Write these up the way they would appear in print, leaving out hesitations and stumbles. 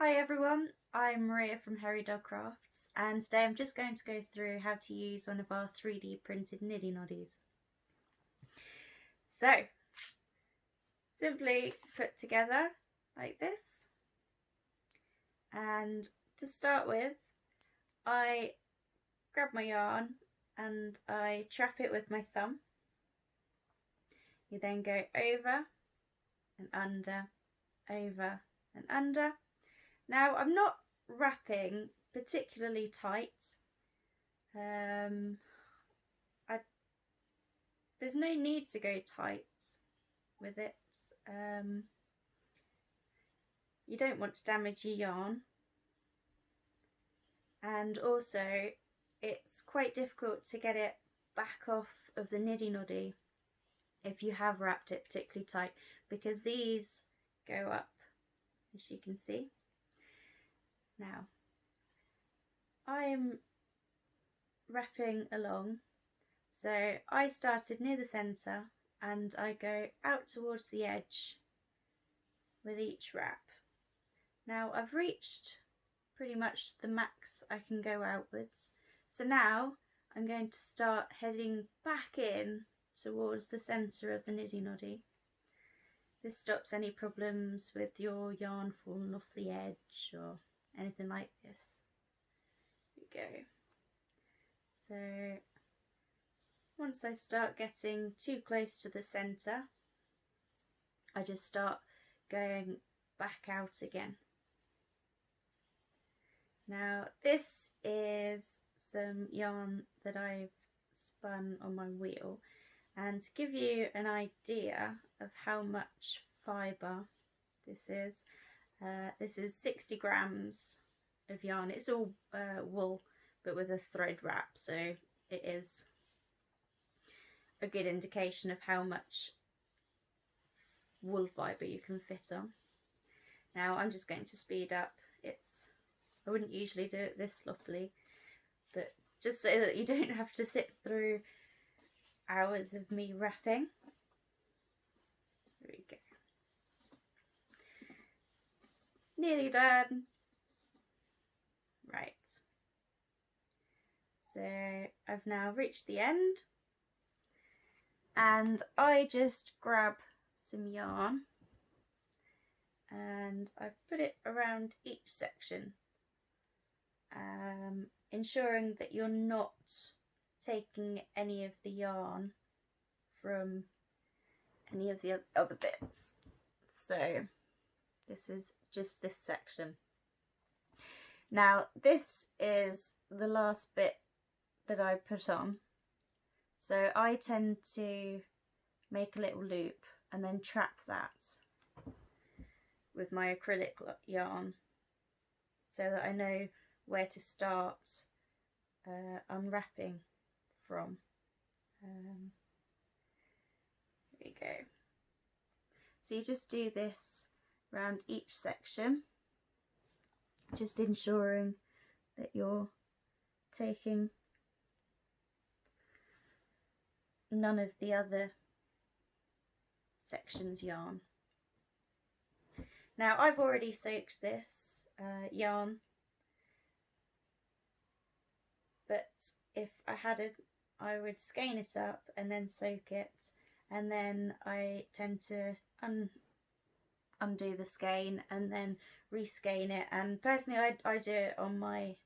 Hi everyone, I'm Maria from Hairy Dog Crafts, and today I'm just going to go through how to use one of our 3D printed niddy noddies. So, simply put together like this, and to start with I grab my yarn and I trap it with my thumb. You then go over and under, over and under. Now I'm not wrapping particularly tight. There's no need to go tight with it. You don't want to damage your yarn, and also it's quite difficult to get it back off of the niddy noddy if you have wrapped it particularly tight, because these go up, as you can see. Now I'm wrapping along, so I started near the centre and I go out towards the edge with each wrap. Now I've reached pretty much the max I can go outwards, so now I'm going to start heading back in towards the centre of the niddy noddy. This stops any problems with your yarn falling off the edge or anything like this. Here we go. So once I start getting too close to the centre, I just start going back out again. Now this is some yarn that I've spun on my wheel, and to give you an idea of how much fibre this is 60 grams of yarn. It's all wool but with a thread wrap, so it is a good indication of how much wool fibre you can fit on. Now I'm just going to speed up. I wouldn't usually do it this sloppily, but just so that you don't have to sit through hours of me wrapping. There we go. Nearly done. Right. So I've now reached the end, and I just grab some yarn and I put it around each section, ensuring that you're not taking any of the yarn from any of the other bits. So this is just this section. Now this is the last bit that I put on, so I tend to make a little loop and then trap that with my acrylic yarn so that I know where to start unwrapping from. There we go. So you just do this around each section, just ensuring that you're taking none of the other section's yarn. Now I've already soaked this yarn, but if I hadn't, I would skein it up and then soak it, and then I tend to undo the skein and then reskein it. And personally I do it on my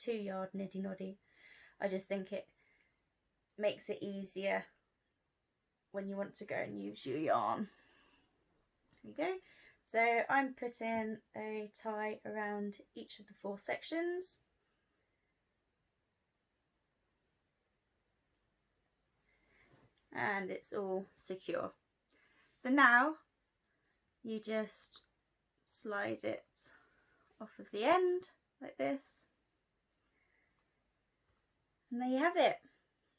2-yard niddy noddy. I just think it makes it easier when you want to go and use your yarn. There you go. So I'm putting a tie around each of the 4 sections. And it's all secure. So now you just slide it off of the end like this. And there you have it,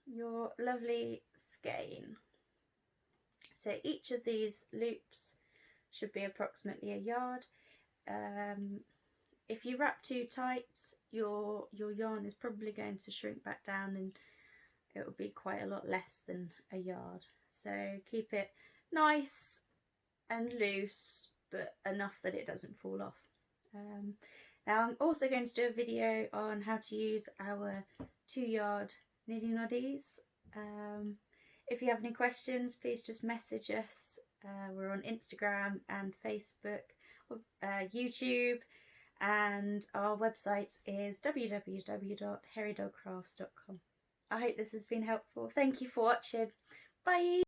your lovely skein. So each of these loops should be approximately 1 yard. If you wrap too tight, your yarn is probably going to shrink back down and it will be quite a lot less than 1 yard. So keep it nice and loose, but enough that it doesn't fall off. Now I'm also going to do a video on how to use our 2-yard niddy noddies. If you have any questions, please just message us. We're on Instagram and Facebook, YouTube, and our website is www.hairydogcrafts.com. I hope this has been helpful. Thank you for watching. Bye!